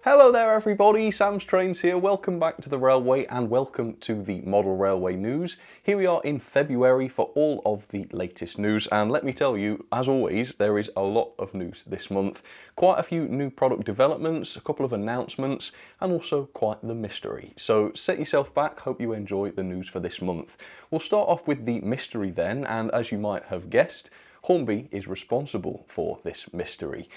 Hello there everybody, Sam's Trains here. Welcome back to the Railway and welcome to the Model Railway News. Here we are in February for all of the latest news, and let me tell you, as always, there is a lot of news this month. Quite a few new product developments, a couple of announcements, and also quite the mystery. So set yourself back, hope you enjoy the news for this month. We'll start off with the mystery then, and as you might have guessed, Hornby is responsible for this mystery.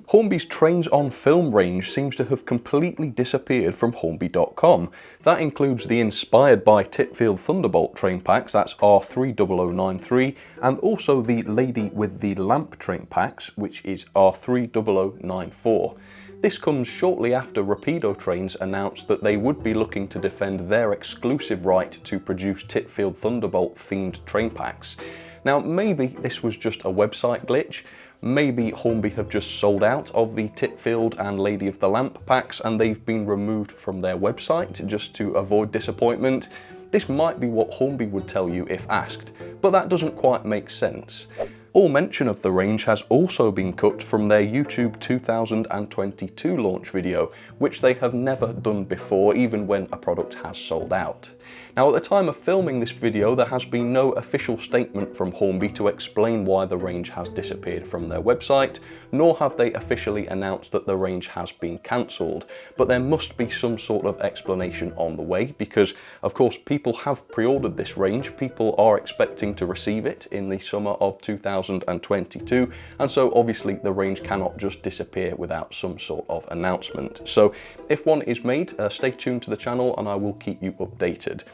Hornby's Trains on Film range seems to have completely disappeared from Hornby.com. That includes the inspired by Titfield Thunderbolt train packs, that's R30093, and also the Lady with the Lamp train packs, which is R30094. This comes shortly after Rapido Trains announced that they would be looking to defend their exclusive right to produce Titfield Thunderbolt themed train packs. Now maybe this was just a website glitch, maybe Hornby have just sold out of the Titfield and Lady of the Lamp packs and they've been removed from their website just to avoid disappointment. This might be what Hornby would tell you if asked, but that doesn't quite make sense. All mention of the range has also been cut from their YouTube 2022 launch video, which they have never done before, even when a product has sold out. Now at the time of filming this video, there has been no official statement from Hornby to explain why the range has disappeared from their website, nor have they officially announced that the range has been cancelled. But there must be some sort of explanation on the way, because of course people have pre-ordered this range, people are expecting to receive it in the summer of 2022, and so obviously the range cannot just disappear without some sort of announcement. So if one is made, stay tuned to the channel and I will keep you updated.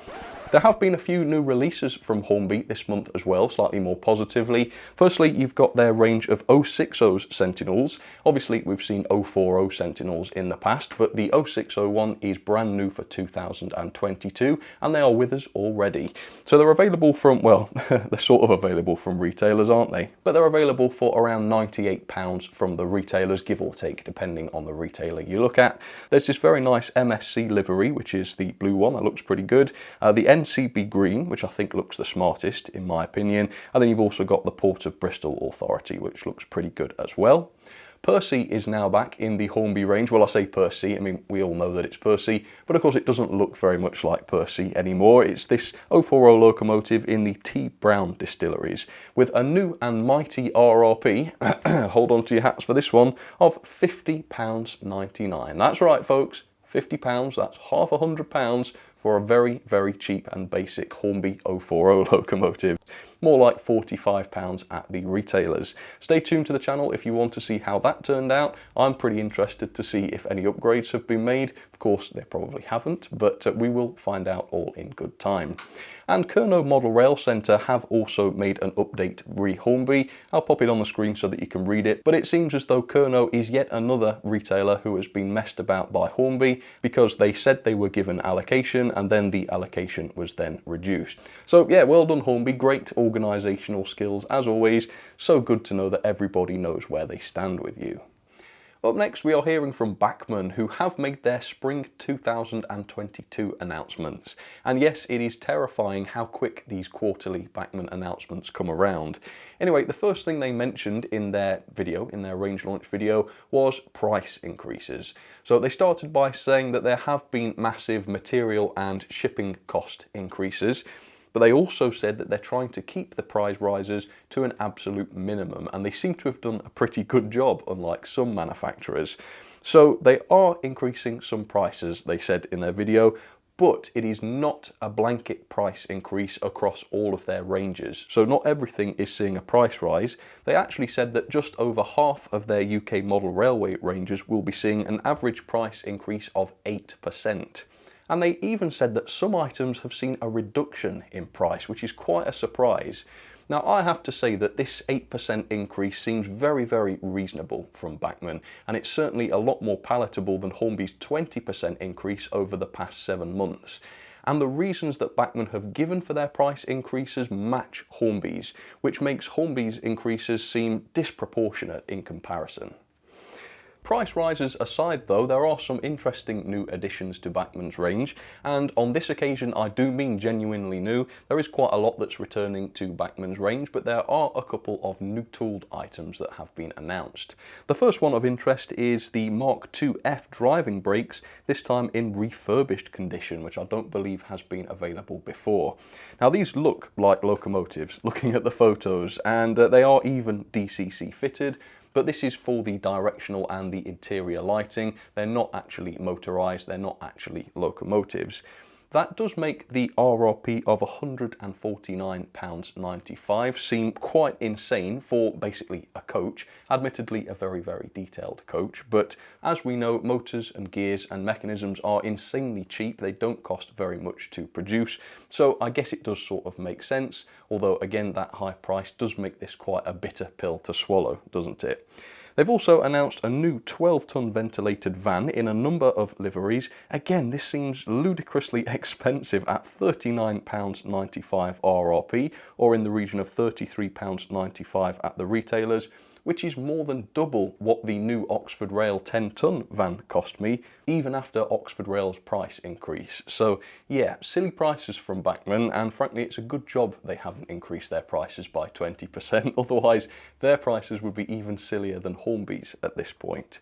There have been a few new releases from Hornby this month as well, slightly more positively. Firstly, you've got their range of 060's Sentinels. Obviously, we've seen 040 Sentinels in the past, but the 0601 is brand new for 2022, and they are with us already. So they're available from, well, they're sort of available from retailers, aren't they? But they're available for around £98 from the retailers, give or take, depending on the retailer you look at. There's this very nice MSC livery, which is the blue one, that looks pretty good. The NCB green, which I think looks the smartest in my opinion, and then you've also got the Port of Bristol Authority, which looks pretty good as well. Percy is now back in the Hornby range. Well, I say Percy, I mean we all know that it's Percy, but of course it doesn't look very much like Percy anymore. It's this 040 locomotive in the T Brown distilleries with a new and mighty RRP, hold on to your hats for this one, of £50.99. That's right folks, £50, that's half £100 for a very, very cheap and basic Hornby 040 locomotive. More like £45 at the retailers. Stay tuned to the channel if you want to see how that turned out. I'm pretty interested to see if any upgrades have been made. Of course, they probably haven't, but we will find out all in good time. And Kernow Model Rail Centre have also made an update re-Hornby. I'll pop it on the screen so that you can read it, but it seems as though Kernow is yet another retailer who has been messed about by Hornby because they said they were given allocation and then the allocation was then reduced. So yeah, well done Hornby, great organisational skills as always, so good to know that everybody knows where they stand with you. Up next we are hearing from Bachmann, who have made their Spring 2022 announcements. And yes, it is terrifying how quick these quarterly Bachmann announcements come around. Anyway, the first thing they mentioned in their video, in their range launch video, was price increases. So they started by saying that there have been massive material and shipping cost increases. But they also said that they're trying to keep the price rises to an absolute minimum, and they seem to have done a pretty good job, unlike some manufacturers. So they are increasing some prices, they said in their video, but it is not a blanket price increase across all of their ranges. So not everything is seeing a price rise. They actually said that just over half of their UK model railway ranges will be seeing an average price increase of 8%. And they even said that some items have seen a reduction in price, which is quite a surprise. Now I have to say that this 8% increase seems very, very reasonable from Bachmann, and it's certainly a lot more palatable than Hornby's 20% increase over the past 7 months. And the reasons that Bachmann have given for their price increases match Hornby's, which makes Hornby's increases seem disproportionate in comparison. Price rises aside though, there are some interesting new additions to Bachmann's range, and on this occasion I do mean genuinely new. There is quite a lot that's returning to Bachmann's range, but there are a couple of new tooled items that have been announced. The first one of interest is the Mark IIF driving brakes, this time in refurbished condition, which I don't believe has been available before. Now these look like locomotives, looking at the photos, and they are even DCC fitted. But this is for the directional and the interior lighting. They're not actually motorised, they're not actually locomotives. That does make the RRP of £149.95 seem quite insane for basically a coach. Admittedly a very, very detailed coach, but as we know, motors and gears and mechanisms are insanely cheap. They don't cost very much to produce, so I guess it does sort of make sense, although again that high price does make this quite a bitter pill to swallow, doesn't it? They've also announced a new 12-ton ventilated van in a number of liveries. Again, this seems ludicrously expensive at £39.95 RRP, or in the region of £33.95 at the retailers, which is more than double what the new Oxford Rail 10-ton van cost me, even after Oxford Rail's price increase. So yeah, silly prices from Bachmann, and frankly it's a good job they haven't increased their prices by 20%, otherwise their prices would be even sillier than Hornby's at this point.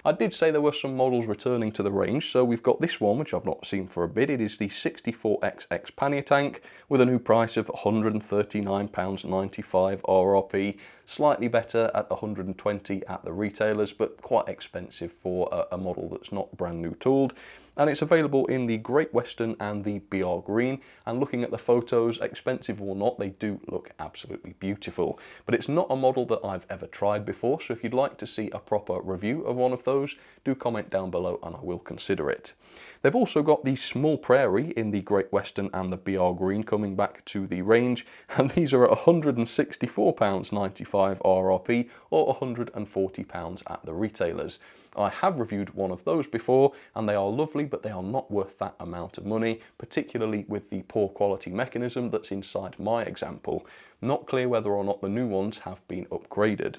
I did say there were some models returning to the range, so we've got this one, which I've not seen for a bit. It is the 64XX pannier tank with a new price of £139.95 RRP, slightly better at £120 at the retailers, but quite expensive for a model that's not brand new tooled. And it's available in the Great Western and the BR Green, and looking at the photos, expensive or not, they do look absolutely beautiful. But it's not a model that I've ever tried before, so if you'd like to see a proper review of one of those, do comment down below and I will consider it. They've also got the Small Prairie in the Great Western and the BR Green coming back to the range, and these are at £164.95 RRP or £140 at the retailers. I have reviewed one of those before and they are lovely, but they are not worth that amount of money, particularly with the poor quality mechanism that's inside my example. Not clear whether or not the new ones have been upgraded.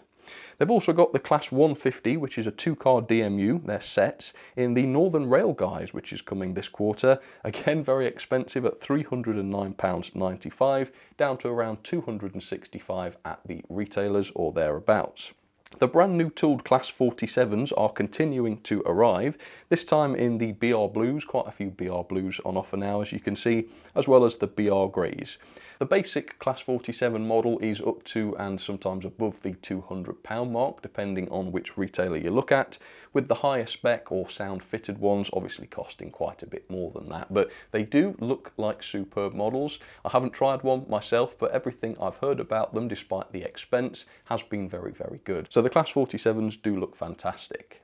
They've also got the Class 150, which is a 2-car DMU, they're sets, in the Northern Rail guise, which is coming this quarter. Again, very expensive at £309.95, down to around £265 at the retailers or thereabouts. The brand new tooled Class 47s are continuing to arrive, this time in the BR Blues, quite a few BR Blues on offer now as you can see, as well as the BR Greys. The basic Class 47 model is up to and sometimes above the £200 mark, depending on which retailer you look at, with the higher spec or sound fitted ones obviously costing quite a bit more than that, but they do look like superb models. I haven't tried one myself, but everything I've heard about them, despite the expense, has been very, very good. So the Class 47s do look fantastic.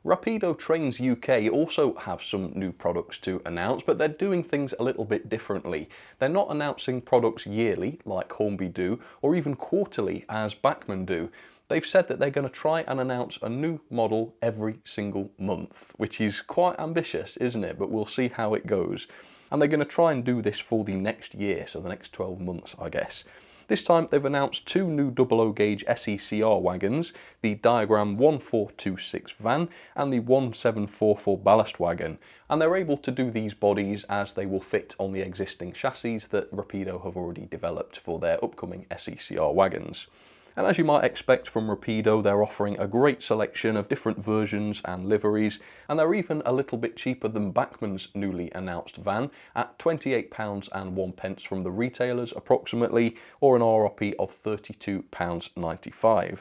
Rapido Trains UK also have some new products to announce, but they're doing things a little bit differently. They're not announcing products yearly, like Hornby do, or even quarterly, as Bachmann do. They've said that they're going to try and announce a new model every single month, which is quite ambitious, isn't it? But we'll see how it goes. And they're going to try and do this for the next year, so the next 12 months, I guess. This time they've announced two new 00 gauge SECR wagons, the Diagram 1426 van and the 1744 ballast wagon, and they're able to do these bodies as they will fit on the existing chassis that Rapido have already developed for their upcoming SECR wagons. And as you might expect from Rapido, they're offering a great selection of different versions and liveries, and they're even a little bit cheaper than Bachmann's newly announced van at £28.01 from the retailers approximately, or an RRP of £32.95.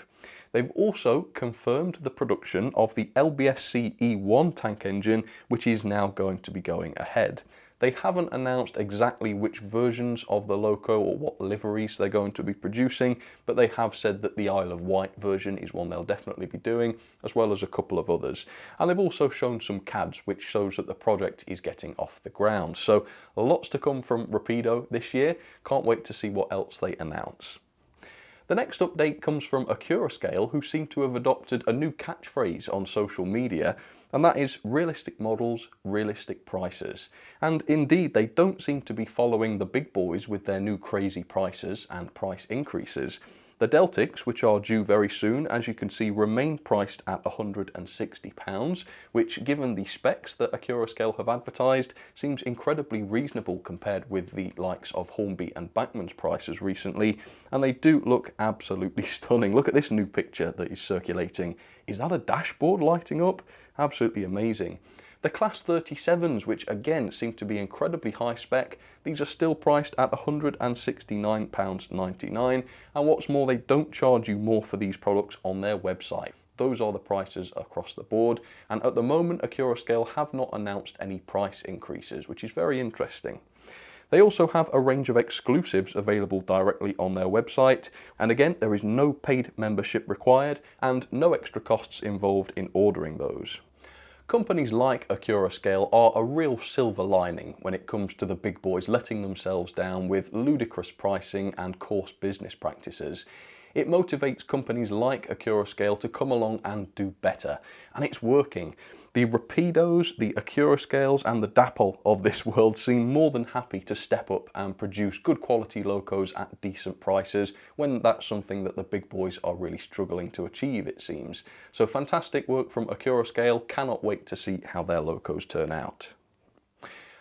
They've also confirmed the production of the LBSC E1 tank engine, which is now going to be going ahead. They haven't announced exactly which versions of the loco or what liveries they're going to be producing, but they have said that the Isle of Wight version is one they'll definitely be doing, as well as a couple of others. And they've also shown some CADs, which shows that the project is getting off the ground. So lots to come from Rapido this year. Can't wait to see what else they announce. The next update comes from Accurascale, who seem to have adopted a new catchphrase on social media, and that is realistic models, realistic prices. And indeed, they don't seem to be following the big boys with their new crazy prices and price increases. The Deltics, which are due very soon, as you can see, remain priced at £160, which, given the specs that Accurascale have advertised, seems incredibly reasonable compared with the likes of Hornby and Bachmann's prices recently, and they do look absolutely stunning. Look at this new picture that is circulating. Is that a dashboard lighting up? Absolutely amazing. The Class 37s, which again seem to be incredibly high spec, these are still priced at £169.99, and what's more, they don't charge you more for these products on their website. Those are the prices across the board, and at the moment Accurascale have not announced any price increases, which is very interesting. They also have a range of exclusives available directly on their website, and again, there is no paid membership required and no extra costs involved in ordering those. Companies like Accurascale are a real silver lining when it comes to the big boys letting themselves down with ludicrous pricing and coarse business practices. It motivates companies like Accurascale to come along and do better, and it's working. The Rapidos, the Accurascales and the Dapol of this world seem more than happy to step up and produce good quality locos at decent prices when that's something that the big boys are really struggling to achieve, it seems. So fantastic work from Accurascale, cannot wait to see how their locos turn out.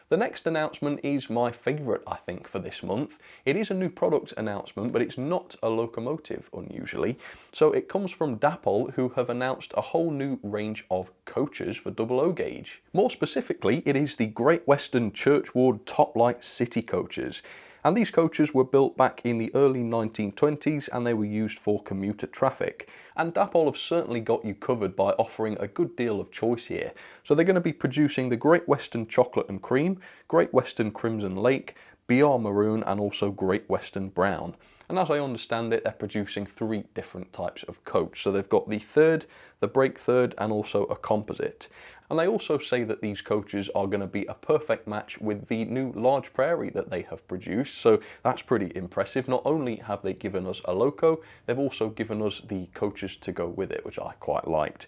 The next announcement is my favourite, I think, for this month. It is a new product announcement, but it's not a locomotive, unusually. So it comes from Dapol, who have announced a whole new range of coaches for 00 gauge. More specifically, it is the Great Western Churchward Top Light City coaches. And these coaches were built back in the early 1920s and they were used for commuter traffic. And Dapol have certainly got you covered by offering a good deal of choice here. So they're going to be producing the Great Western Chocolate and Cream, Great Western Crimson Lake, BR Maroon and also Great Western Brown. And as I understand it, they're producing 3 different types of coach. So they've got the third, the break third and also a composite. And they also say that these coaches are going to be a perfect match with the new Large Prairie that they have produced, so that's pretty impressive. Not only have they given us a loco, they've also given us the coaches to go with it, which I quite liked.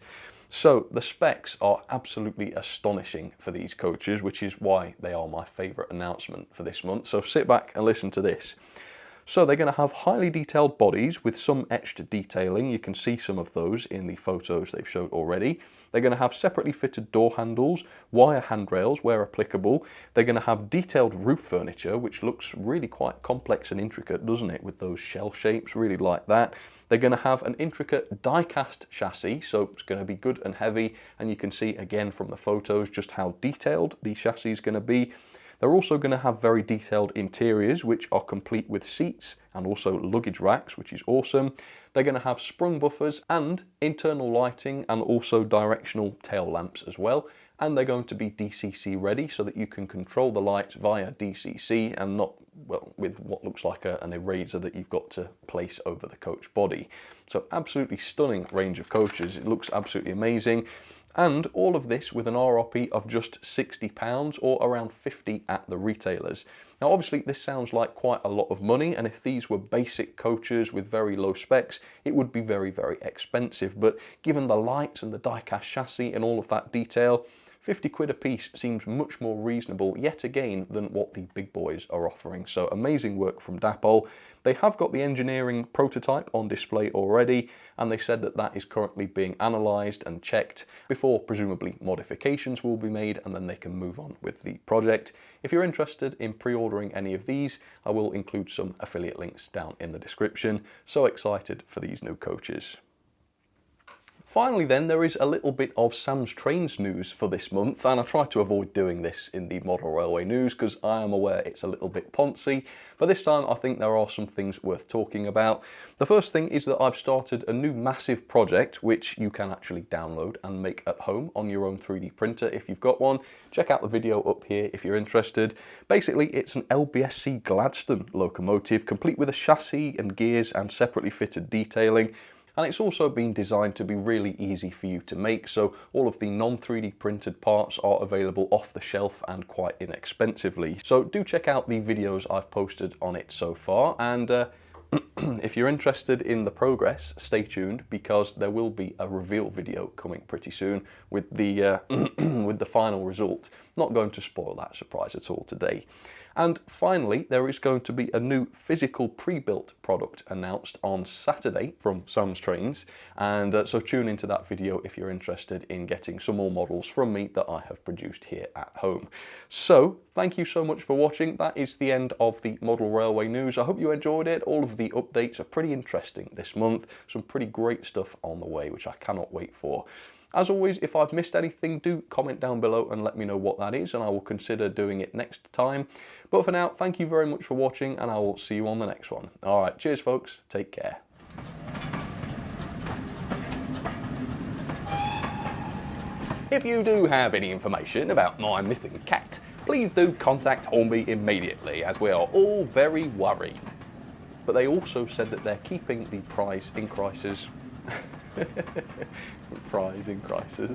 So the specs are absolutely astonishing for these coaches, which is why they are my favourite announcement for this month. So sit back and listen to this. So they're going to have highly detailed bodies with some etched detailing. You can see some of those in the photos they've showed already. They're going to have separately fitted door handles, wire handrails where applicable. They're going to have detailed roof furniture, which looks really quite complex and intricate, doesn't it, with those shell shapes, really like that. They're going to have an intricate die-cast chassis, so it's going to be good and heavy, and you can see again from the photos just how detailed the chassis is going to be. They're also going to have very detailed interiors, which are complete with seats and also luggage racks, which is awesome. They're going to have sprung buffers and internal lighting and also directional tail lamps as well. And they're going to be DCC ready so that you can control the lights via DCC and not, well, with what looks like an eraser that you've got to place over the coach body. So absolutely stunning range of coaches. It looks absolutely amazing. And all of this with an RRP of just £60 or around 50 at the retailers. Now obviously this sounds like quite a lot of money, and if these were basic coaches with very low specs, it would be very, very expensive. But given the lights and the die-cast chassis and all of that detail, 50 quid a piece seems much more reasonable yet again than what the big boys are offering. So amazing work from Dapol. They have got the engineering prototype on display already, and they said that that is currently being analysed and checked before presumably modifications will be made, and then they can move on with the project. If you're interested in pre-ordering any of these, I will include some affiliate links down in the description. So excited for these new coaches. Finally then, there is a little bit of Sam's Trains news for this month, and I try to avoid doing this in the model railway news because I am aware it's a little bit poncy, but this time I think there are some things worth talking about. The first thing is that I've started a new massive project which you can actually download and make at home on your own 3D printer if you've got one. Check out the video up here if you're interested. Basically it's an LBSC Gladstone locomotive complete with a chassis and gears and separately fitted detailing. And it's also been designed to be really easy for you to make, so all of the non-3D printed parts are available off the shelf and quite inexpensively. So do check out the videos I've posted on it so far, and if you're interested in the progress, stay tuned because there will be a reveal video coming pretty soon with the with the final result. Not going to spoil that surprise at all today. And finally, there is going to be a new physical pre-built product announced on Saturday from Sam's Trains, and so tune into that video if you're interested in getting some more models from me that I have produced here at home. So thank you so much for watching. That is the end of the model railway news. I hope you enjoyed it. All of the updates are pretty interesting this month. Some pretty great stuff on the way, which I cannot wait for. As always, if I've missed anything, do comment down below and let me know what that is, and I will consider doing it next time. But for now, thank you very much for watching, and I will see you on the next one. Alright, cheers folks, take care. If you do have any information about my missing cat, please do contact Hornby immediately, as we are all very worried. But they also said that they're keeping the prize in crisis. Prize in crisis.